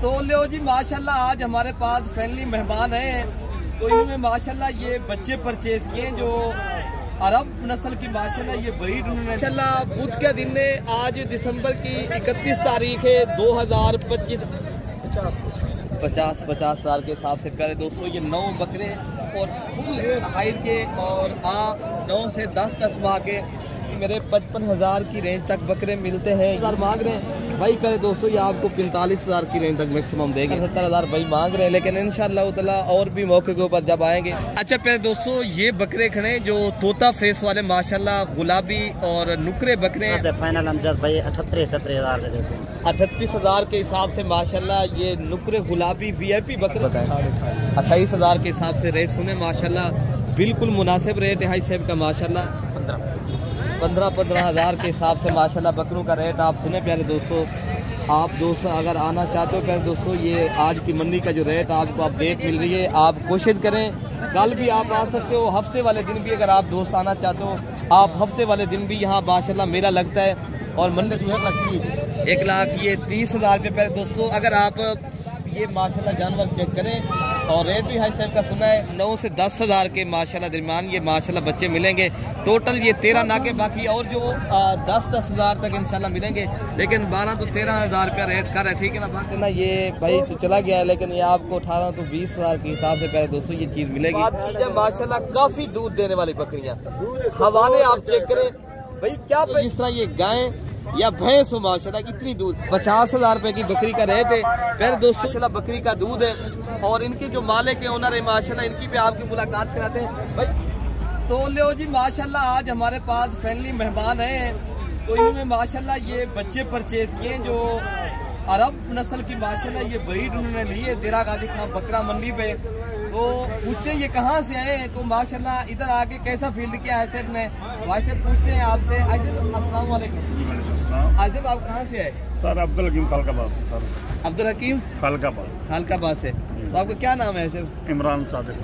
तो लो जी माशाल्लाह आज हमारे पास फैमिली मेहमान हैं, तो इन्होंने माशाल्लाह ये बच्चे परचेज किए जो अरब नस्ल की माशाल्लाह ये ब्रीड उन्होंने माशाल्लाह बुध के दिन ने आज दिसंबर की 31 तारीख है 2025 50 हज़ार के हिसाब से करे दोस्तों ये 9 बकरे और फुल हाइट के और 9 से 10 माह के मेरे 55,000 की रेंज तक बकरे मिलते हैं। 1000 मांग रहे हैं भाई करे दोस्तों ये आपको 45,000 की रेंज तक मैक्सिमम देंगे। 70,000 भाई मांग रहे हैं लेकिन इंशाल्लाह ताला और भी मौके के ऊपर जब आएंगे। अच्छा प्यारे दोस्तों ये बकरे खड़े जो तोता फेस वाले माशाल्लाह गुलाबी और नुकरे बकरे हैं। फाइनल अमजद भाई 38,000 38,000 के हिसाब से माशाल्लाह ये नुकरे गुलाबी VIP बकरे 28,000 के हिसाब से रेट सुने माशाल्लाह बिल्कुल मुनासिब रेट है हाई सेब का माशाल्लाह 15,000 के हिसाब से माशाल्लाह बकरों का रेट आप सुने प्यारे दोस्तों। आप दोस्तों अगर आना चाहते हो प्यारे दोस्तों ये आज की मंडी का जो रेट आपको अपडेट मिल रही है आप कोशिश करें कल भी आप आ सकते हो, हफ्ते वाले दिन भी अगर आप दोस्त आना चाहते हो आप हफ्ते वाले दिन भी यहाँ माशाल्लाह मेला लगता है और मंडी सुबह लगती है 1,00,000 ये 30,000 रुपये प्यारे दोस्तों। अगर आप ये माशाल्लाह जानवर चेक करें और रेट भी हाई सेब का सुना है 9 से 10,000 के माशाल्लाह दरमियान ये माशाल्लाह बच्चे मिलेंगे। टोटल ये 13 नाके बाकी और जो 10,000 तक इंशाल्लाह मिलेंगे लेकिन 12 तो 13,000 रुपया रेट कर है ठीक है ना। बाकी ना ये भाई तो चला गया है लेकिन ये आपको 18 तो 20,000 के हिसाब से पहले दोस्तों ये चीज़ मिलेगी। बात की जाए माशाल्लाह काफ़ी दूध देने वाली बकरियाँ हवाले आप चेक करें भाई क्या जिस तरह ये गाय या भैंस हो माशाल्लाह इतनी दूध 50,000 रुपए की बकरी का रेट है फिर दोस्तों माशाल्लाह बकरी का दूध है और इनके जो मालिक है ओनर है माशाल्लाह इनकी भी आपकी मुलाकात कराते हैं भाई। तो लो जी माशाल्लाह आज हमारे पास फैमिली मेहमान हैं, तो इन्होंने माशाल्लाह ये बच्चे परचेज किए जो अरब नस्ल की माशाल्लाह ये ब्रीड उन्होंने ली है देरा गाजी खां बकरा मंडी पे। तो पूछते हैं ये कहाँ से आए हैं तो माशाल्लाह इधर आके कैसा फील किया है सर ने भाई से पूछते हैं आपसे। अस्सलाम वालेकुम आजिब आप कहाँ से आए? सर अब्दुल हकीम खालकाबाद से। सर अब्दुल हकीम खालकाबाद से। तो आपका क्या नाम है सर? इमरान सादिक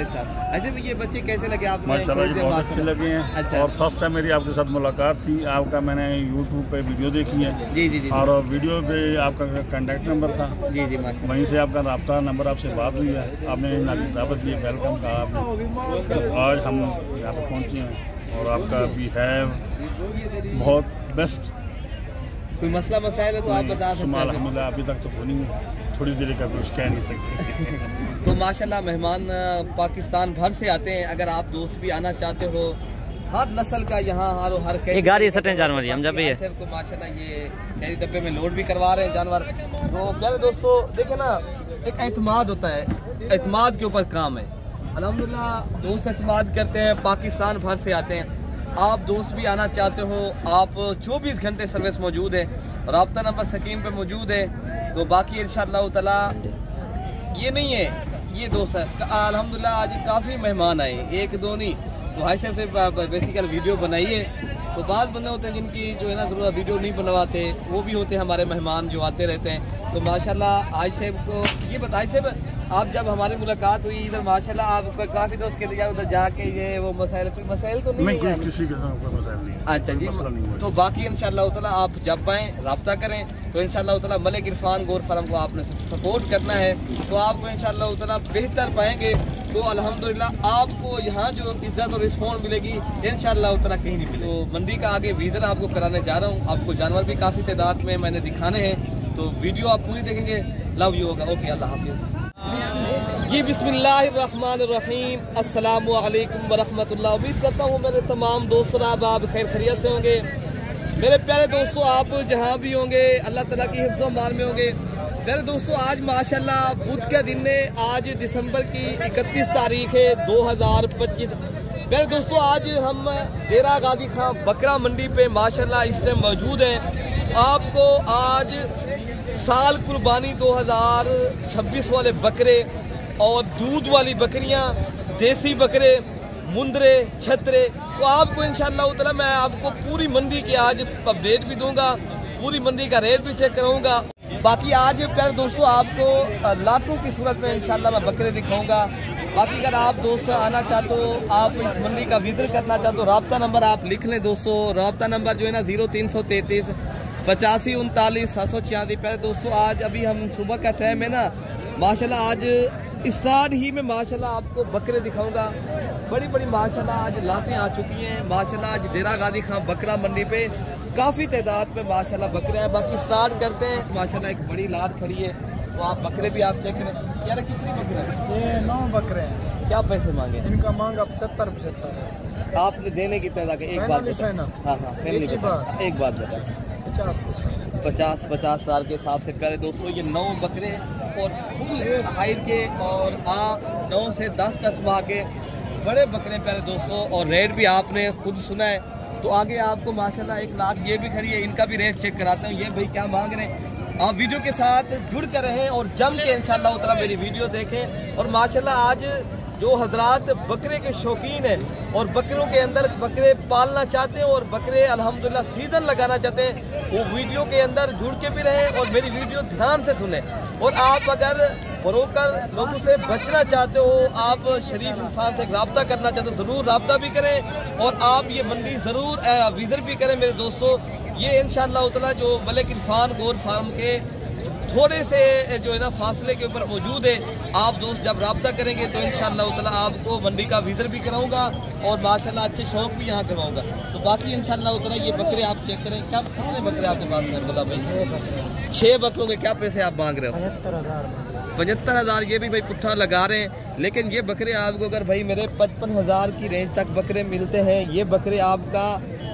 साहब। अच्छा ये बच्चे कैसे लगे आपको? माशाल्लाह बहुत अच्छे लगे हैं। अच्छा। और फर्स्ट टाइम मेरी आपके साथ मुलाकात थी, आपका मैंने यूट्यूब पे वीडियो देखी है। जी और वीडियो पे आपका कांटेक्ट नंबर था। जी माशाल्लाह वहीं से आपका रब्ता नंबर आपसे बात हुई है, आपने दावत दी, वेलकम कहा आपने। आज हम यहाँ पर पहुँचे हैं और आपका बिहेव बहुत बेस्ट। कोई मसला मसाइल है तो आप बता सकते हैं? अल्हम्दुलिल्लाह अभी तक तो थोड़ी देर का कुछ कह नहीं सकते। तो माशाल्लाह मेहमान पाकिस्तान भर से आते हैं, अगर आप दोस्त भी आना चाहते हो हर नस्ल का यहाँ हर ये गाड़ी सटें जानवर हम जब ये को माशाल्लाह ये कैरी डब्बे में लोड भी करवा रहे हैं जानवर। तो प्यारे दोस्तों देखे ना एक एतमाद होता है, एतमाद के ऊपर काम है। अल्हम्दुलिल्लाह दोस्त एतमाद करते हैं, पाकिस्तान भर से आते हैं। आप दोस्त भी आना चाहते हो आप 24 घंटे सर्विस मौजूद है, राब्ता नंबर स्क्रीन पे मौजूद है। तो बाकी इंशाअल्लाह ताला ये नहीं है ये दोस्त है अल्हम्दुलिल्लाह आज काफ़ी मेहमान आए, एक दो नहीं तो हाई से बेसिकल वीडियो बनाइए। तो बाद बंदे होते हैं जिनकी जो है ना ज़रूरत वीडियो नहीं बनवाते, वो भी होते हैं हमारे मेहमान जो आते रहते हैं। तो माशाल्लाह आज साहब को ये बताइए साहब आप जब हमारी मुलाकात हुई इधर माशाल्लाह आप काफ़ी दोस्त के लिए उधर जाके ये वो मसाइल कोई मसाइल तो नहीं है? किसी के साथ कोई मसाइल नहीं। अच्छा जी। तो बाकी इंशाअल्लाह ताला आप जब आएँ रब्ता करें तो इंशाअल्लाह ताला मलिक इरफान गोर फार्म को आपने सपोर्ट करना है तो आपको इंशाअल्लाह ताला बेहतर पाएंगे। तो अल्हम्दुलिल्लाह आपको यहाँ जो इज्जत और रिस्पॉन्स मिलेगी इंशाअल्लाह ताला कहीं नहीं मिलेगी। तो मंडी का आगे विजिट आपको कराने जा रहा हूँ, आपको जानवर भी काफ़ी तादाद में मैंने दिखाने हैं। तो वीडियो आप पूरी देखेंगे, लव यू होगा। ओके अल्लाह हाफिज़ जी। बिस्मिल्लाहिर्रहमानिर्रहीम, अस्सलामु अलैकुम वरहमतुल्लाह। उम्मीद करता हूँ मेरे तमाम दोस्त आप खैर खैरियत से होंगे। मेरे प्यारे दोस्तों आप जहाँ भी होंगे अल्लाह ताला की हिफ्ज़ अमान में होंगे। मेरे दोस्तों आज माशाल्लाह बुध के दिन ने आज दिसंबर की 31 तारीख है 2025। मेरे दोस्तों आज हम देरा गाजी खां बकरा मंडी पे माशाल्लाह इस टाइम मौजूद हैं। आपको आज साल कुर्बानी 2026 वाले बकरे और दूध वाली बकरियां, देसी बकरे, मुंदरे, छतरे, तो आपको इंशाअल्लाह ताला मैं आपको पूरी मंडी की आज अपडेट भी दूंगा, पूरी मंडी का रेट भी चेक कराऊंगा। बाकी आज प्यारे दोस्तों आपको लाटों की सूरत में इंशाअल्लाह मैं बकरे दिखाऊंगा। बाकी अगर आप दोस्त आना चाहते हो आप इस मंडी का विजिट करना चाहते हो राब्ता नंबर आप लिख लें दोस्तों। राब्ता नंबर जो है ना 0333 85 39 786। पहले दोस्तों आज अभी हम सुबह का टाइम है ना, माशाल्लाह आज स्टार्ट ही में माशाल्लाह आपको बकरे दिखाऊंगा। बड़ी बड़ी माशाल्लाह आज लाटें आ चुकी हैं। माशाल्लाह आज देरा गाजी खां बकरा मंडी पे काफ़ी तादाद में माशाल्लाह बकरे हैं। बाकी स्टार्ट करते हैं। माशाल्लाह एक बड़ी लाट खड़ी है, तो आप बकरे भी आप चेक करें। यार कितनी बकरे हैं? ये 9 बकरे हैं। क्या पैसे मांगे? इनका मांगा 75 आपने देने कितने तक? एक बात बता। हाँ हाँ एक बात बता। 50 हज़ार के हिसाब से प्यारे दोस्तों ये 9 बकरे और फुल हाइट के और 9 से 10 माह के बड़े बकरे प्यारे दोस्तों। और रेट भी आपने खुद सुना है। तो आगे आपको माशाल्लाह एक लाट ये भी खड़ी है, इनका भी रेट चेक कराता हूँ। ये भाई क्या मांग रहे हैं? आप वीडियो के साथ जुड़ कर रहें और जम के इंशाल्लाह उतना मेरी वीडियो देखें। और माशाल्लाह आज जो हजरात बकरे के शौकीन हैं और बकरों के अंदर बकरे पालना चाहते हैं और बकरे अल्हम्दुलिल्लाह सीजन लगाना चाहते हैं, वो वीडियो के अंदर जुड़ के भी रहें और मेरी वीडियो ध्यान से सुने। और आप अगर ब्रोकर लोगों से बचना चाहते हो, आप शरीफ इंसान से रब्ता करना चाहते हो, ज़रूर रब्ता भी करें और आप ये मंडी ज़रूर विज़िट भी करें मेरे दोस्तों। ये इंशाअल्लाह उतला जो मलिक इरफान गोर फार्म के थोड़े से जो है ना फासले के ऊपर मौजूद है। आप दोस्त जब रब्ता करेंगे तो इंशाअल्लाह उतला आपको मंडी का विज़िट भी कराऊंगा और माशाल्लाह अच्छे शौक भी यहाँ करवाऊंगा। तो बाकी इंशाअल्लाह उतला ये बकरे आप चेक करें। क्या कितने बकरे आपके पास में? बोला भाई 6 बकरों के क्या पैसे आप मांग रहे हो? 75 हज़ार। ये भी भाई पुट्ठा लगा रहे हैं, लेकिन ये बकरे आपको अगर भाई मेरे 55 हज़ार की रेंज तक बकरे मिलते हैं। ये बकरे आपका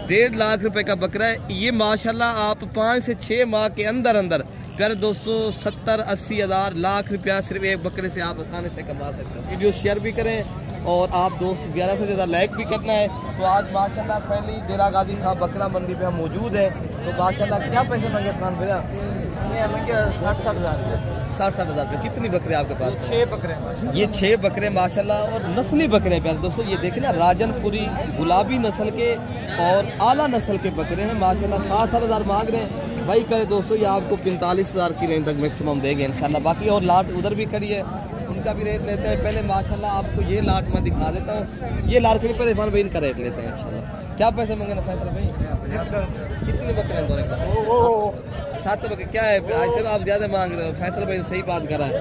1.5 लाख रुपए का बकरा है। ये माशाल्लाह आप 5 से 6 माह के अंदर अंदर प्यारे दोस्तों 70-80 हज़ार लाख रुपया सिर्फ एक बकरे से आप आसानी से कमा सकते हैं। वीडियो शेयर भी करें और आप दोस्त ज़्यादा से ज़्यादा लाइक भी करना है। तो आज माशाल्लाह पहली देरा गाजी खां बकरा मंडी पे हम मौजूद हैं। तो माशाल्लाह क्या पैसे मांगे खान भैया? 60-60 हज़ार रुपये। कितनी बकरे आपके पास? 6 बकरे। ये 6 बकरे माशाल्लाह और नस्ली बकरे प्यारे दोस्तों। ये देखें ना, राजनपुरी गुलाबी नस्ल के और आला नस्ल के बकरे हैं माशाल्लाह। 60-60 हज़ार मांग रहे हैं भाई प्यारे दोस्तों। ये आपको 45 हज़ार की रेंज तक मैक्सिमम देंगे इंशाल्लाह। बाकी और लाट उधर भी खड़ी है, उनका भी रेट लेते हैं। पहले माशाल्लाह आपको ये लाट मैं दिखा देता हूँ। ये लाट खड़ी पर इरफान भाई इनका रेट लेते हैं इंशाल्लाह। क्या पैसे मांगे ना फैसला भाई? कितने बकरे हैं? 7 बकरे। क्या है आज तक आप ज़्यादा मांग रहे हो? फैसला भाई सही बात कर रहा है।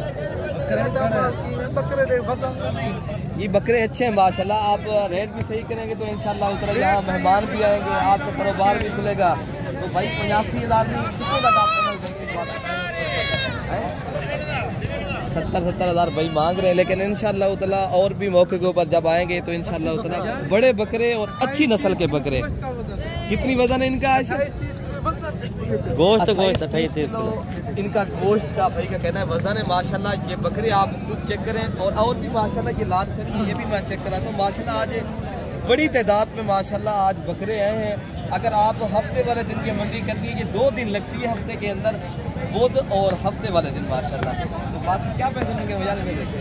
ये बकरे अच्छे हैं माशाल्लाह। आप रेट भी सही करेंगे तो इंशाल्लाह उस तरह यहाँ मेहमान भी आएंगे, आपका कारोबार भी खुलेगा। तो भाई 85 हज़ार नहीं, कितने तक आप 70-70 हज़ार भाई मांग रहे हैं। लेकिन इंशाल्लाह उतला और भी मौके के ऊपर जब आएंगे तो इंशाल्लाह उतला बड़े बकरे और अच्छी नस्ल के बकरे। कितनी वजन है इनका? गोश्त 28 इनका गोश्त का भाई का कहना है वजन है माशाल्लाह। ये बकरे आप खुद चेक करें और भी माशाल्लाह ये लाट करिए, ये भी मैं चेक कराता हूँ माशाल्लाह। आज बड़ी तादाद में माशाल्लाह आज बकरे आए हैं। अगर आप हफ्ते वाले दिन की मंडी करनी है, ये 2 दिन लगती है हफ्ते के अंदर, बुध और हफ्ते वाले दिन माशाल्लाह। तो बाकी क्या पैसे देंगे मजा में देते?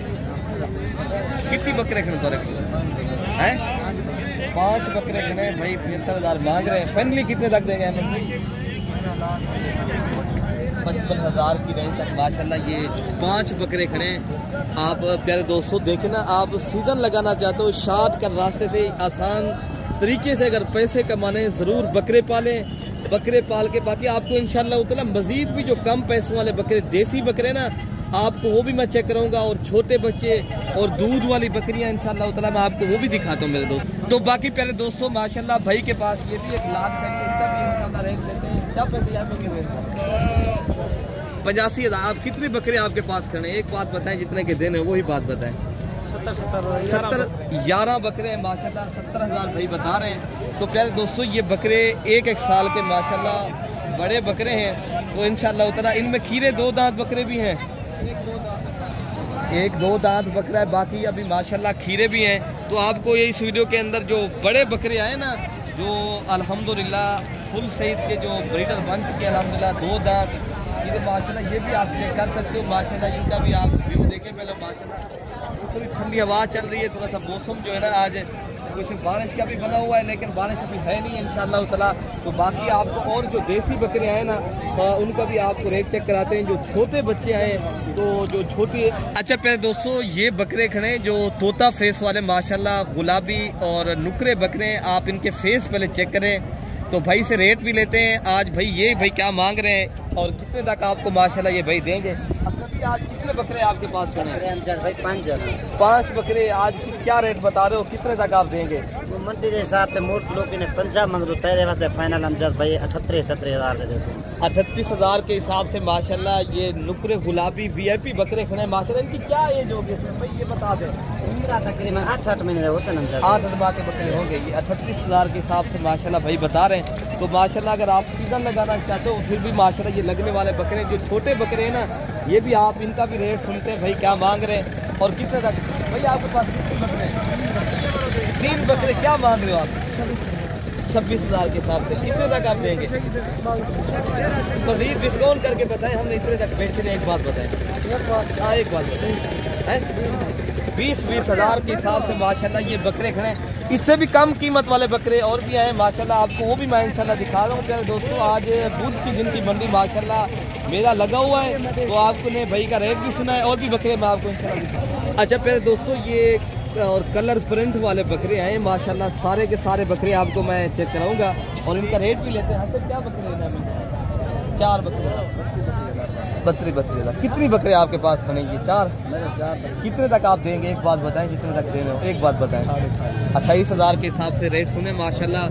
कितनी बकरे खड़े तो हैं? 5 बकरे खड़े भाई 75 हज़ार मांग रहे हैं। फाइनली कितने तक देंगे हमें? 55 हज़ार की रेंज तक माशाल्लाह। ये 5 बकरे खड़े। आप प्यारे दोस्तों देखें ना, आप सीजन लगाना चाहते हो शॉर्ट कर रास्ते से आसान तरीके से अगर पैसे कमाने ज़रूर बकरे पालें। बकरे पाल के बाकी आपको इंशाल्लाह उतना मज़ीद भी जो कम पैसों वाले बकरे देसी बकरे ना आपको वो भी मैं चेक कराऊंगा। और छोटे बच्चे और दूध वाली बकरियां इंशाल्लाह उतना मैं आपको वो भी दिखाता हूँ मेरे दोस्त। तो बाकी प्यारे दोस्तों माशाल्लाह भाई के पास ये भी एक लाख है, इसका भी इंशाल्लाह रेट लेते हैं। क्या पैसे यार मंगे हुए? 85 हज़ार। आप कितने बकरे आपके पास खड़े? एक बात बताएं, जितने के दिन है वही बात बताएं। 11 बकरे हैं माशाल्लाह। 70 हज़ार भाई बता रहे हैं। तो प्यारे दोस्तों ये बकरे एक साल के माशाल्लाह बड़े बकरे हैं। तो इंशाल्लाह उतना इनमें खीरे 2 दांत बकरे भी हैं, 1-2 दांत बकरा है, बाकी अभी माशाल्लाह खीरे भी हैं। तो आपको ये इस वीडियो के अंदर जो बड़े बकरे आए ना, जो अल्हम्दुलिल्लाह फुल सईद के जो ब्रीडर बन चुके हैं अल्हम्दुलिल्लाह, 2 दांत ये माशाल्लाह ये भी आप चेक कर सकते हो माशाल्लाह। इनका भी आप व्यू देखें पहले माशाल्लाह। थोड़ी ठंडी हवा चल रही है, थोड़ा सा मौसम जो है ना आज कुछ बारिश का भी बना हुआ है, लेकिन बारिश अभी है नहीं इंशाल्लाह ताला। तो बाकी आपको और जो देसी बकरे आए ना उनका भी आपको रेट चेक कराते हैं। जो छोटे बच्चे आए तो जो छोटे। अच्छा प्यारे दोस्तों ये बकरे खड़े जो तोता फेस वाले माशाल्लाह गुलाबी और नुकरे बकरे, आप इनके फेस पहले चेक करें। तो भाई से रेट भी लेते हैं। आज भाई ये भाई क्या मांग रहे हैं और कितने तक आपको माशाल्लाह ये भाई देंगे। अच्छा भी आज कितने बकरे आपके पास खड़े हैं? भाई 5 बकरे। आज क्या रेट बता रहे हो, कितने तक आप देंगे? मंडी के हिसाब से मूर्त लोग ने 50 मंग दो तेरे वास्ते फाइनल हम जब भाई 38,000 दे दो। 38,000 के हिसाब से माशाल्लाह ये नुकरे गुलाबी VIP बकरे खड़े हैं माशाल्लाह। इनकी क्या एज होगी भाई ये बता दें? तकरीबन 8 महीने होते हैं। 8 माह के बकरे होंगे। ये 38,000 के हिसाब से माशाल्लाह भाई बता रहे हैं। तो माशाल्लाह अगर आप सीजन लगाना चाहते हो फिर भी माशाल्लाह ये लगने वाले बकरे जो छोटे बकरे हैं ना, ये भी आप इनका भी रेट सुनते हैं भाई क्या मांग रहे हैं और कितने तक। भाई आपके पास कितने बकरे हैं? 3 बकरे। क्या मांग रहे हो आप? 26,000 के हिसाब से। कितने तक आप देंगे? मजीद डिस्काउंट करके बताएं, हमने इतने तक बेच रहे हैं। एक बात बताएं। हाँ एक बात बताएं। 20,000 के हिसाब से माशाल्लाह ये बकरे खड़े हैं। इससे भी कम कीमत वाले बकरे और भी आए माशाल्लाह, आपको वो भी मैं इंशाल्लाह दिखा रहा हूँ। प्यारे दोस्तों आज बुध की दिन की मंडी माशाल्लाह मेला लगा हुआ है, तो आपको ने भाई का रेट भी सुना है और भी बकरे मैं आपको इंशाल्लाह दिखा। अच्छा प्यारे दोस्तों ये और कलर प्रिंट वाले बकरे आए माशाल्लाह, सारे के सारे बकरे आपको मैं चेक कराऊंगा और इनका रेट भी लेते हैं। अच्छा क्या बकरे लेना है? 4 बकरे। 32,000। कितनी बकरे आपके पास बनेंगी? 4। कितने तक आप देंगे? एक बात बताएं, कितने तक दे रहे हो? एक बात बताएं। 28,000 के हिसाब से रेट सुने माशाल्लाह,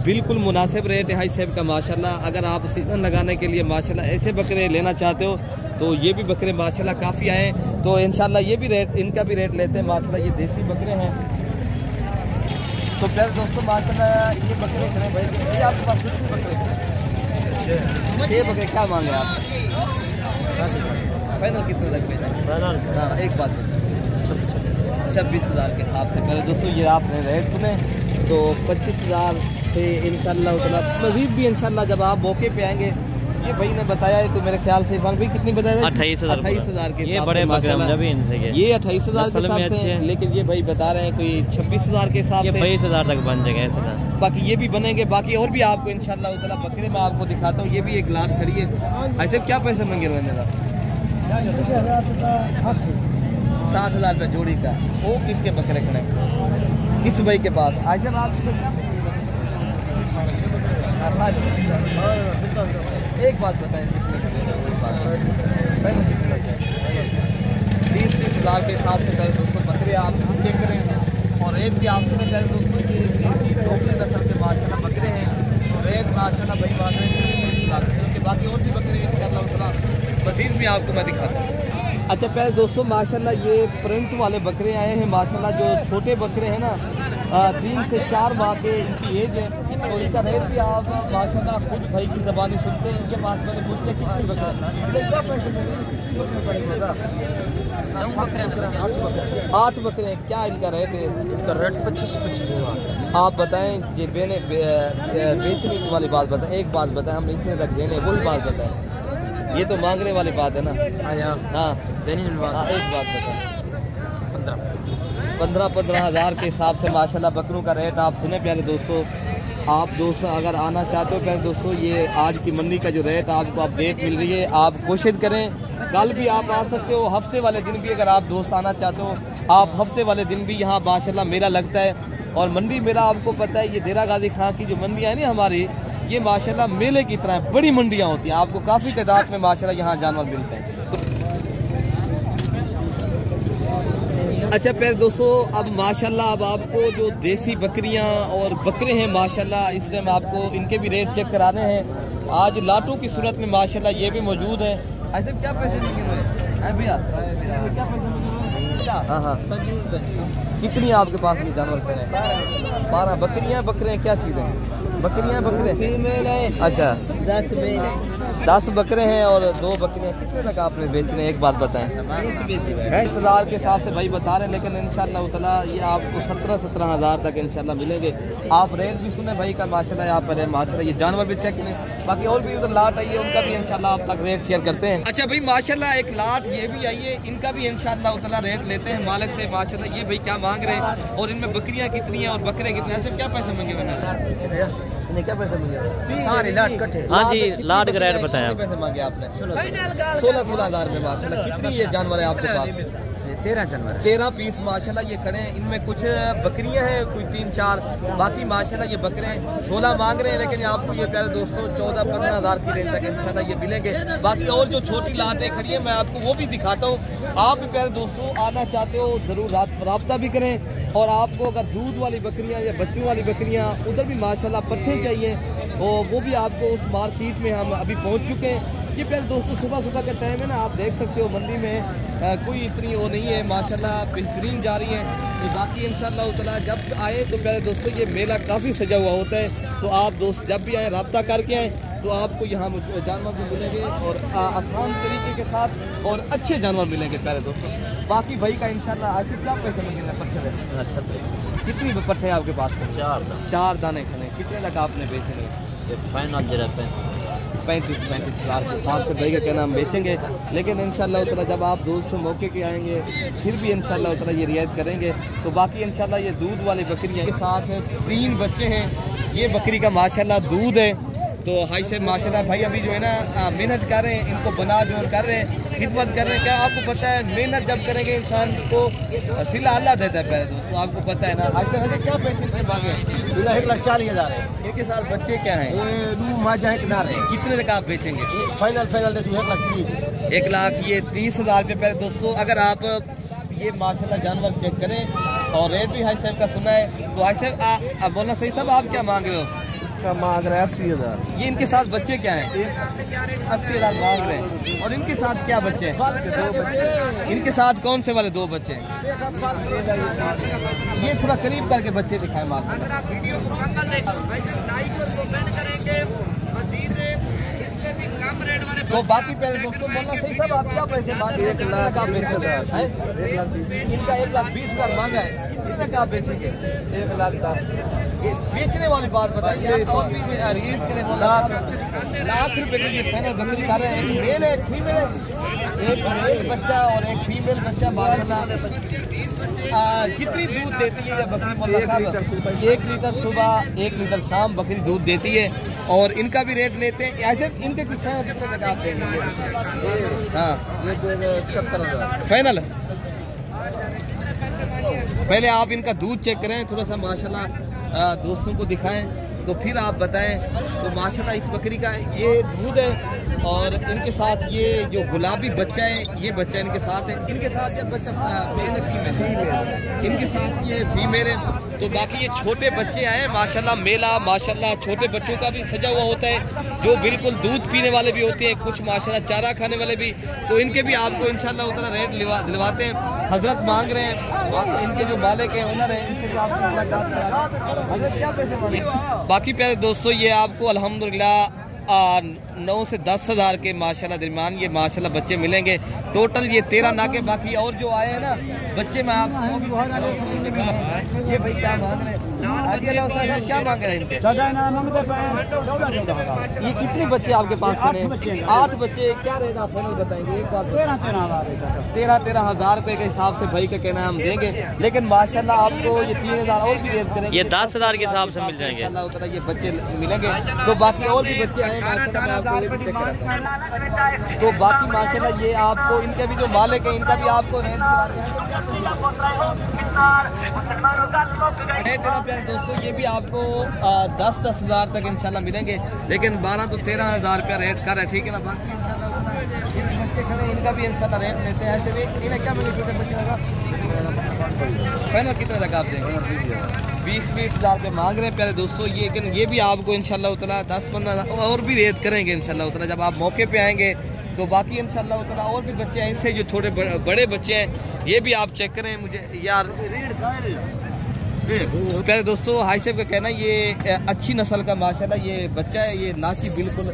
बिल्कुल मुनासिब रेट है हाई सेब का माशाल्लाह। अगर आप सीजन लगाने के लिए माशाल्लाह ऐसे बकरे लेना चाहते हो तो ये भी बकरे माशाल्लाह काफ़ी आए, तो इंशाल्लाह ये भी रेट, इनका भी रेट लेते हैं माशाल्लाह। ये देसी बकरे हैं। तो प्यारे दोस्तों माशाल्लाह ये बकरे खड़े भाई आपके पास कितने बकरे? 6 बकरे। क्या मांगे आप? फाइनल कितने तक भेजा? हाँ एक बात बताएं। 26,000 के हिसाब से। पहले दोस्तों ये आपने रेट सुने, तो 25,000 से इंशाल्लाह उतना मजीद भी इंशाल्लाह जब आप मौके पे आएंगे। ये भाई ने बताया है तो मेरे ख्याल से इरफान भाई कितनी बताया? 28,000 के। ये बड़े बकरे ये 28,000 के हिसाब से, लेकिन ये भाई बता रहे हैं कोई 26,000 के हिसाब से 22,000 तक बन जाएगा। बाकी ये भी बनेंगे, बाकी और भी आपको इंशाल्लाह उतना बकरे मैं आपको दिखाता हूँ। ये भी एक लाख खड़ी है। ऐसे क्या पैसे मंगे रहने का? 60,000 रुपये जोड़ी का। वो किसके बकरे खड़े? किस भाई के पास? आज जब आप एक बात बताएं, 30,000 के हिसाब से पहले दोस्तों बकरे आप चेक करें और रेट भी आप सुने पहले दोस्तों की ढोकली नस्ल के माशाल्लाह बकरे हैं, तो रेट माशाल्लाह भाई मांग रहे हैं 30,000 के। बाकी और भी बकरे इंशाल्लाह मज़ीद भी आपको मैं दिखाता हूँ। अच्छा पहले दोस्तों माशाल्लाह ये प्रिंट वाले बकरे आए हैं माशाल्लाह, जो छोटे बकरे हैं ना 3 से 4 माह के इनकी एज है, तो इनका रेट भी आप माशाल्लाह खुद भाई की ज़बानी सुनते हैं। इनके पास मैंने पूछ लिया कितनी बकरे 8 बकरे हैं। क्या इनका रेट है? इनका रेट 25,000। आप बताएं ये बेचने वाली बात बताएं। एक बात बताएं, हम इतने तक देने वही बात बताएं। ये तो मांगने वाली बात है ना। हाँ देने वाली बात। हाँ एक बात बताएं। 15,000 के हिसाब से माशाल्लाह बकरों का रेट आप सुने प्यारे दोस्तों। आप दोस्तों अगर आना चाहते हो प्यारे दोस्तों, ये आज की मंडी का जो रेट आपको अपडेट मिल रही है, आप कोशिश करें कल भी आप आ सकते हो, हफ्ते वाले दिन भी अगर आप दोस्त आना चाहते हो आप हफ्ते वाले दिन भी यहाँ माशाल्लाह मेला लगता है। और मंडी मेला आपको पता है ये देरा गाजी खां की जो मंडियाँ है ना हमारी, ये माशाल्लाह मेले की तरह बड़ी मंडियाँ होती हैं। आपको काफ़ी तादाद में माशाल्लाह यहाँ जानवर मिलते हैं। अच्छा प्यारे दोस्तों अब माशाल्लाह अब आपको जो देसी बकरियां और बकरे हैं माशाल्लाह इस टाइम आपको इनके भी रेट चेक कराने हैं। आज लाटों की सूरत में माशाल्लाह ये भी मौजूद है। ऐसे क्या पैसे देंगे भैया? क्या पैसे? हाँ हाँ कितनी आपके पास ये जानवर खड़े हैं? 12 बकरियां बकरे हैं। क्या चीज़ है? बकरियां बकरे फीमेल है। अच्छा 10 बकरे हैं और 2 बकरियां। कितने तक आपने बेचने? एक बात बताएं। 20,000 के हिसाब से भाई बता रहे हैं, लेकिन इंशाल्लाह ताला ये आपको 17,000 तक इंशाल्लाह मिलेंगे। आप रेट भी सुने भाई का माशाल्लाह यहाँ पर है माशाल्लाह। ये जानवर भी चेक करें, बाकी और भी उधर लाट आई है उनका भी इंशाल्लाह आप तक रेट शेयर करते हैं। अच्छा भाई माशाल्लाह एक लाट ये भी आई है, इनका भी इंशाल्लाह ताला रेट लेते हैं मालिक से माशाल्लाह। ये भाई क्या मांग रहे हैं और इनमें बकरियां कितनी हैं और बकरे कितने हैं? क्या पैसे मांगे बना? क्या पैसे मांगे? सारे लाट कट्ठे। हाँ जी लाट का रेट बताया। पैसे मांगे आपने? 16,000 में माशाल्लाह। कितनी ये जानवर है आपके पास? 13 जानवर 13 पीस माशाल्लाह ये खड़े हैं। इनमें कुछ बकरियां हैं, कोई 3-4, बाकी माशाल्लाह ये बकरे 16 मांग रहे हैं, लेकिन आपको ये प्यारे दोस्तों 14-15 हज़ार की रेंज तक इंशाल्लाह ये मिलेंगे। बाकी और जो छोटी लाटें खड़ी हैं मैं आपको वो भी दिखाता हूँ। आप भी प्यारे दोस्तों आना चाहते हो ज़रूर राब्ता भी करें। और आपको अगर दूध वाली बकरियां या बच्चों वाली बकरियां, उधर भी माशाल्लाह पट्ठे चाहिए, और वो भी आपको उस मार्केट में हम अभी पहुंच चुके हैं। ये प्यारे दोस्तों सुबह सुबह का टाइम है ना, आप देख सकते हो मंडी में कोई इतनी वो नहीं है, माशाल्लाह बेहतरीन जा रही है। तो बाकी इंशाल्लाह ताला जब आए तो प्यारे दोस्तों ये मेला काफ़ी सजा हुआ होता है। तो आप दोस्त जब भी आए रब्ता करके आएँ तो आपको यहाँ जानवर भी मिलेंगे और आसान तरीके के साथ और अच्छे जानवर मिलेंगे प्यारे दोस्तों। बाकी भाई का इंशाल्लाह आखिर क्या पैसे मिलेंगे पट्टे में? अच्छा, कितनी पट्टे आपके पास? 4 दाने खड़े। कितने तक आपने बेचेंगे? फाइनल जरा 35 हज़ार के हिसाब से भाई का कहना हम बेचेंगे। लेकिन इंशाल्लाह उतना जब आप दोस्त मौके के आएंगे फिर भी इंशाल्लाह उतना ये रियायत करेंगे। तो बाकी इंशाल्लाह ये दूध वाली बकरियाँ के साथ 3 बच्चे हैं। ये बकरी का माशाल्लाह दूध है। तो हाई से माशाल्लाह भाई अभी जो है ना मेहनत कर रहे हैं, इनको बना जोड़ कर रहे हैं, खिदमत कर रहे हैं। क्या आपको पता है मेहनत जब करेंगे इंसान को सिला अल्लाह देता है प्यारे दोस्तों, आपको पता है ना। आज से क्या पैसे मांगे? 1,40,000 है। इनके साथ बच्चे क्या हैं? कितने तक आप बेचेंगे? फाइनल 1,30,000। 1 लाख ये 30,000 रुपये प्यारे दोस्तों। अगर आप ये माशाल्लाह जानवर चेक करें और रेट भी हाई साहब का सुना है, तो हाई साहब बोलना सही साहब आप क्या मांग रहे हो? मांग रहे हैं 80,000। ये इनके साथ बच्चे क्या हैं? 80,000 मांग रहे हैं। और इनके साथ क्या बच्चे हैं? 2 बच्चे। इनके साथ कौन से वाले 2 बच्चे हैं? ये थोड़ा करीब करके बच्चे दिखाएं माशाल्लाह। तो बाकी पहले दोस्तों बोलना सही साहब आप क्या पैसे मांगे? 1,20,000। इनका 1,20,000 मांगा है। कितने तक आप बेचेंगे? 1,10,000। बेचने वाली बात बताइए। और भी रिलीज करें लाख रुपए की ये फाइनल बकरी कर रहे हैं। एक मेल है, एक फीमेल है। एक मेल बच्चा और एक फीमेल बच्चा माशाल्लाह। कितनी दूध देती है ये बकरी? 1 लीटर सुबह 1 लीटर शाम बकरी दूध देती है। और इनका भी रेट लेते हैं ऐसे। इनके कितने तक आप देंगे? हाँ, 70,000 फाइनल। पहले आप इनका दूध चेक करें थोड़ा सा माशाल्लाह, दोस्तों को दिखाएं तो फिर आप बताएं। तो माशाल्लाह इस बकरी का ये दूध है। और इनके साथ ये जो गुलाबी बच्चा है, ये बच्चा इनके साथ है। इनके साथ जब बच्चा मेल है फीमेल, इनके साथ ये फीमेल है। तो बाकी ये छोटे बच्चे आए माशाल्लाह। मेला माशाल्लाह छोटे बच्चों का भी सजा हुआ होता है, जो बिल्कुल दूध पीने वाले भी होते हैं, कुछ माशाल्लाह चारा खाने वाले भी। तो इनके भी आपको इंशाल्लाह उतना रेट दिलवाते हैं। हजरत मांग रहे हैं, इनके जो मालिक हैं ओनर है, इनके भी आपको हजरत क्या पैसे मांगे? बाकी प्यारे दोस्तों ये आपको अल्हम्दुलिल्लाह 9 से 10 हज़ार के माशाल्लाह दरमियान ये माशाल्लाह बच्चे मिलेंगे। टोटल ये 13 नाके। बाकी और जो आए हैं ना बच्चे में आपको ये भाई क्या मांग रहे हैं? क्या मांग रहे हैं? ये कितने बच्चे आपके पास? 8 बच्चे। क्या रेट आप फाइनल बताएंगे? एक बात 13 हज़ार रुपए के हिसाब से भाई का कहना हम देंगे। लेकिन माशाल्लाह आपको ये 3,000 और भी रेट करेंगे। ये 10,000 के हिसाब से मिल जाएंगे उतना ये बच्चे मिलेंगे। तो बाकी और भी बच्चे आए माशाल्लाह, मैं आपको ये भी चेक कराता हूं। तो बाकी माशाल्लाह ये आपको इनके भी जो मालिक है इनका भी आपको रेट प्यारे दोस्तों ये भी आपको 10-10 हज़ार तक इंशाल्लाह मिलेंगे। लेकिन 12 तो 13 हज़ार रुपया रेट कर है, ठीक है ना। बाकी बच्चे खड़े इनका भी इंशाल्लाह रेट लेते हैं। ऐसे भी इन्हें क्या मिले छोटे बच्चे लगा फाइनल कितने तक आप देंगे? 20-20 हज़ार रुपये मांग रहे हैं प्यारे दोस्तों। ये लेकिन ये भी आपको इंशाल्लाह उतना 10-15 हज़ार और भी रेट करेंगे इंशाल्लाह उतना जब आप मौके पे आएंगे। तो बाकी इंशाल्लाह उतना और भी बच्चे ऐसे जो छोटे बड़े बच्चे हैं ये भी आप चेक करें। मुझे यार प्यारे दोस्तों हाई साहब का कहना ये अच्छी नस्ल का माशाल्लाह ये बच्चा है। ये नाची बिल्कुल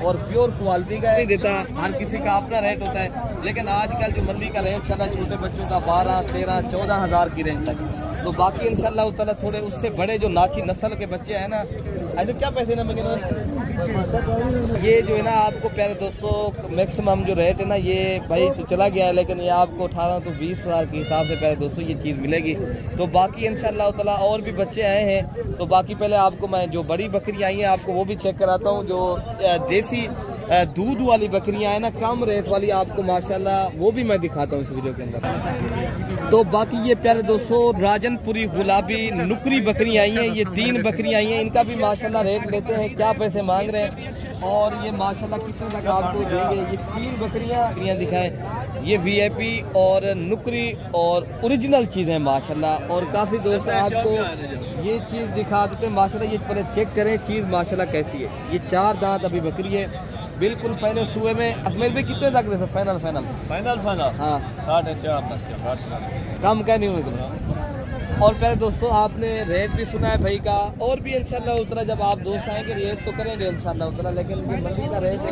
और प्योर क्वालिटी का नहीं देता, हर किसी का अपना रेट होता है। लेकिन आजकल जो मंडी का रेट चला छोटे बच्चों का 12, 13, 14 हज़ार की रेंज तक। तो बाकी इंशाल्लाह ताला थोड़े उससे बड़े जो नाची नस्ल के बच्चे हैं ना, ऐसे क्या पैसे ना मगे ये जो है ना आपको प्यारे दोस्तों मैक्सिमम जो रेट है ना ये भाई तो चला गया है। लेकिन ये आपको 18 तो 20 हज़ार के हिसाब से प्यारे दोस्तों ये चीज़ मिलेगी। तो बाकी इंशाल्लाह ताला और भी बच्चे आए हैं। तो बाकी पहले आपको मैं जो बड़ी बकरी आई हैं आपको वो भी चेक कराता हूँ। जो देसी दूध वाली बकरियां है ना, कम रेट वाली आपको माशाल्लाह वो भी मैं दिखाता हूँ इस वीडियो के अंदर। तो बाकी ये प्यारे दोस्तों राजनपुरी गुलाबी नुकरी बकरियां आई हैं, ये 3 बकरियां आई हैं, इनका भी माशाल्लाह रेट लेते हैं, क्या पैसे मांग रहे हैं और ये माशाल्लाह कितने तक आपको देंगे। ये 3 बकरियां दिखाएं, ये VIP और नुकरी और ओरिजिनल चीज़ है माशाल्लाह। और काफ़ी दोस्त आपको ये चीज़ दिखा देते हैं माशाल्लाह, ये पहले चेक करें चीज़ माशाल्लाह कैसी है। ये 4 दांत अभी बकरी है, बिल्कुल पहले सुबह में। अजमेर में कितने तक रहे थे फाइनल? हाँ 4.5 कम क्या नहीं हुए। और पहले दोस्तों आपने रेट भी सुना है भाई का, और भी इंशाल्लाह उतना जब आप दोस्त आएंगे रेट तो करेंगे इंशाल्लाह उतना, लेकिन मंडी का रेट है।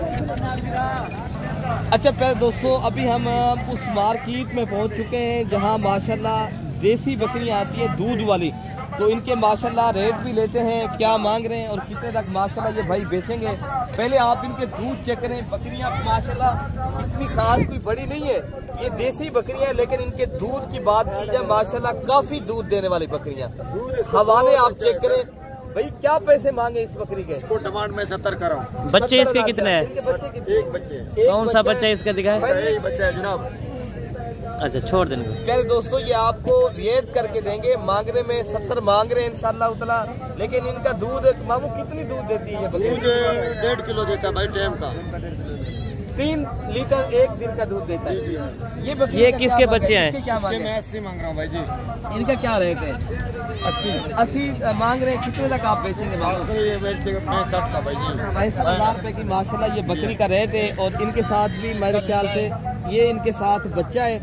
अच्छा पहले दोस्तों अभी हम उस मार्केट में पहुंच चुके हैं जहां माशाल्लाह देसी बकरियां आती है दूध वाली, तो इनके माशाल्लाह रेट भी लेते हैं, क्या मांग रहे हैं और कितने तक माशाल्लाह ये भाई बेचेंगे। पहले आप इनके दूध चेक करें। बकरियां माशाल्लाह इतनी खास कोई बड़ी नहीं है, ये देसी बकरियां हैं, लेकिन इनके दूध की बात की जाए माशाल्लाह काफी दूध देने वाली बकरियां। हवाले आप चेक करें भाई, क्या पैसे मांगे इस बकरी के? इसको डिमांड में 70 कर रहा हूँ। बच्चे इसके कितने हैं? एक बच्चे। कौन सा बच्चा इसका दिखाए? एक बच्चा है जनाब। अच्छा छोड़ देंगे। प्यारे दोस्तों ये आपको रेट करके देंगे, मांगने में 70 मांग रहे हैं इंशाल्लाह उतना, लेकिन इनका दूध मामू कितनी दूध देती है ये बकरी? 1.5 किलो देता है भाई टाइम का। 3 लीटर एक दिन का दूध देता है ये बकरी। ये किसके बच्चे हैं? क्या मांग मैं 80 मांग रहा हूँ भाई जी। इनका क्या रेट है? 80 मांग रहे हैं, कितने तक आप बेचेंगे? ये बेचते 65 का भाई जी। 65,000 रुपए की माशाल्लाह ये बकरी का रेट है। और इनके साथ भी मेरे ख्याल से ये इनके साथ बच्चा है,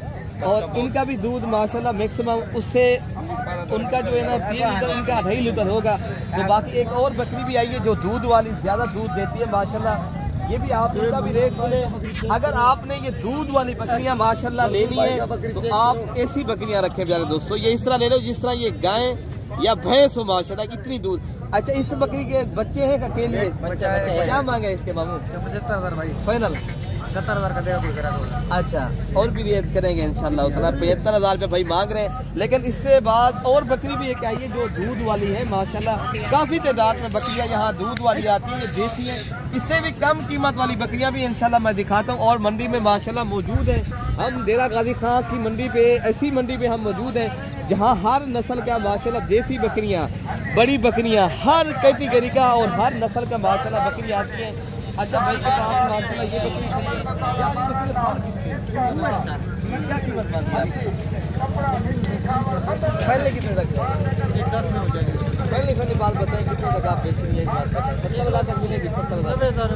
और इनका भी दूध माशाल्लाह मैक्सिमम उससे उनका जो है ना 3 लीटर इनका 2.5 लीटर होगा। तो बाकी एक और बकरी भी आई है जो दूध वाली ज्यादा दूध देती है माशाल्लाह, ये भी आप इनका भी रेट सुने। अगर आपने ये दूध वाली बकरियां माशाल्लाह लेनी है तो आप ऐसी बकरियां रखें प्यारे दोस्तों, ये इस तरह ले लो जिस तरह ये गाय या भैंस हो माशाल्लाह इतनी दूध। अच्छा इस बकरी के बच्चे हैं अकेले? क्या मांगे इसके मामू? 75,000 भाई फाइनल 70,000 का देगा कोई करा। अच्छा और भी रेट करेंगे इंशाल्लाह उतना। 75,000 रुपये भाई मांग रहे हैं, लेकिन इससे बाद और बकरी भी एक आई है जो दूध वाली है माशाल्लाह। काफी तादाद में बकरियां यहाँ दूध वाली आती हैं, ये देसी है। इससे भी कम कीमत वाली बकरियां भी इंशाल्लाह मैं दिखाता हूँ, और मंडी में माशाल्लाह मौजूद है। हम डेरा गाजी खां की मंडी पे, ऐसी मंडी पे हम मौजूद हैं जहाँ हर नस्ल का माशाल्लाह देसी बकरियाँ, बड़ी बकरियाँ, हर कैटेगरी का और हर नस्ल का माशाल्लाह बकरियाँ आती हैं। अच्छा भाई के पास माशाल्लाह ये बकरी खड़ी है, क्या कीमत मांगी है? पहले कितने तक? 10 में हो जाएगी। पहले बात बताएं कितने तक आप बेच रही है? 70,000 तक मिलेगी? 70,000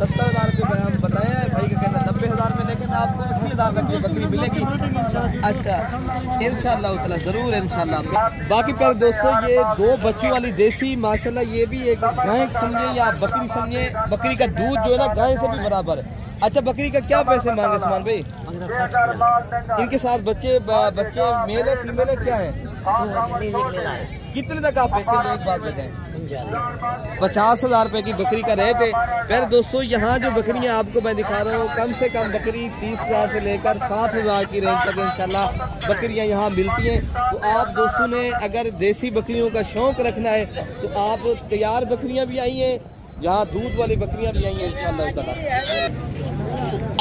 70,000 रुपये हम बताया है भाई का कहना 90,000 में, लेकिन आपको 80,000 तक ये बकरी मिलेगी। अच्छा इंशाल्लाह उतना जरूर इंशाल्लाह। बाकी पर दोस्तों ये 2 बच्चों वाली देसी माशाल्लाह, ये भी एक गाय समझे या बकरी समझे, बकरी का दूध जो है ना गाय से भी बराबर है। अच्छा बकरी का क्या पैसे मांगे उस्मान भाई? इनके साथ बच्चे मेल है फीमेल है क्या है? कितने तक आप बेचेंगे एक बात बताएं? 50,000 रुपए की बकरी का रेट है। फिर दोस्तों यहाँ जो बकरियाँ आपको मैं दिखा रहा हूँ, कम से कम बकरी 30,000 से लेकर 60,000 की रेंज तक इंशाल्लाह बकरियाँ यहाँ मिलती हैं। तो आप दोस्तों ने अगर देसी बकरियों का शौक रखना है तो आप तैयार बकरियाँ भी आई हैं, यहाँ दूध वाली बकरियाँ भी आई हैं इंशाल्लाह ताला।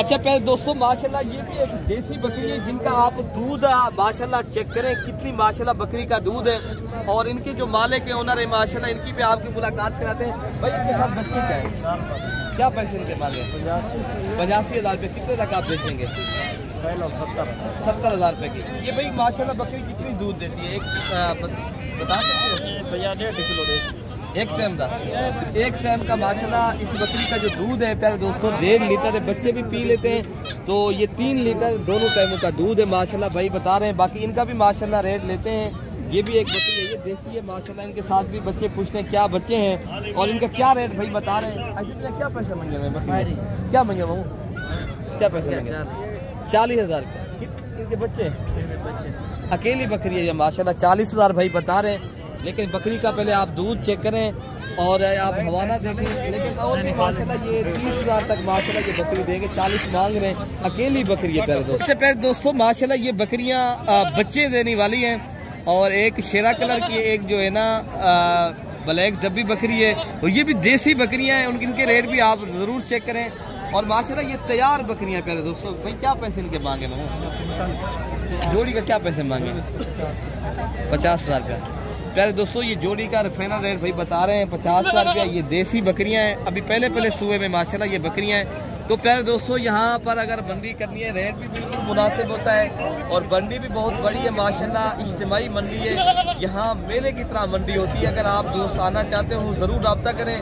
अच्छा पहले दोस्तों माशाल्लाह ये भी एक देसी बकरी है जिनका आप दूध माशाल्लाह चेक करें कितनी माशाल्लाह बकरी का दूध है, और इनके जो मालिक है ओनर है माशाल्लाह, इनकी भी आपकी मुलाकात कराते हैं। भाई इनके साथ बच्चे क्या है, क्या पैसे इनके मांगे? 85,000 रुपये। कितने तक आप बेचेंगे? 70,000 रुपये की। ये भाई माशाल्लाह बकरी कितनी दूध देती है एक बता सकते हो? 1.5 किलो देती है एक टाइम का माशाल्लाह। इस बकरी का जो दूध है प्यारे दोस्तों 1.5 लीटर है, बच्चे भी पी लेते हैं, तो ये 3 लीटर दोनों टाइमों का दूध है माशाल्लाह भाई बता रहे हैं। बाकी इनका भी माशाल्लाह रेट लेते हैं। ये भी एक बकरी है, ये देसी है माशाल्लाह। इनके साथ भी बच्चे पूछते हैं क्या बच्चे हैं और इनका क्या रेट भाई बता रहे हैं। क्या पैसे मांगे बकरी? क्या मांगे वो? क्या पैसे मांगे? 40,000। इनके बच्चे अकेली बकरी है ये माशाल्लाह। 40,000 भाई बता रहे हैं, लेकिन बकरी का पहले आप दूध चेक करें और आप हवाना देखें। लेकिन और भी माशाल्लाह ये 30,000 तक माशाल्लाह ये बकरी देंगे। 40 मांग रहे हैं, अकेली बकरी है पहले दोस्तों। पहले दोस्तों माशाल्लाह ये बकरियां बच्चे देने वाली हैं, और एक शेरा कलर की, एक जो है ना ब्लैक डब्बी बकरी है, और ये भी देसी बकरियां हैं, इनके रेट भी आप ज़रूर चेक करें। और माशाल्लाह ये तैयार बकरियां प्यारे दोस्तों। भाई क्या पैसे इनके मांगे मैं जोड़ी का क्या पैसे मांगे? 50,000 रुपया प्यारे दोस्तों। ये जोड़ी का फाइनल रेट भाई बता रहे हैं 50,000 रुपया। ये देसी बकरियां हैं, अभी पहले सूए में माशाल्लाह ये बकरियां हैं। तो प्यारे दोस्तों यहाँ पर अगर मंडी करनी है रेट भी बिल्कुल मुनासिब होता है, और मंडी भी बहुत बड़ी है माशाल्लाह, इज्तिमाई मंडी है, यहाँ मेले की तरह मंडी होती है। अगर आप दोस्त आना चाहते हो ज़रूर रब्ता करें।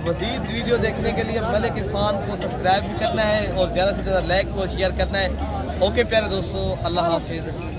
मज़ीद वीडियो देखने के लिए मलिक इरफान को सब्सक्राइब भी करना है और ज़्यादा से ज़्यादा लाइक और शेयर करना है। ओके प्यारे दोस्तों, अल्लाह हाफिज़।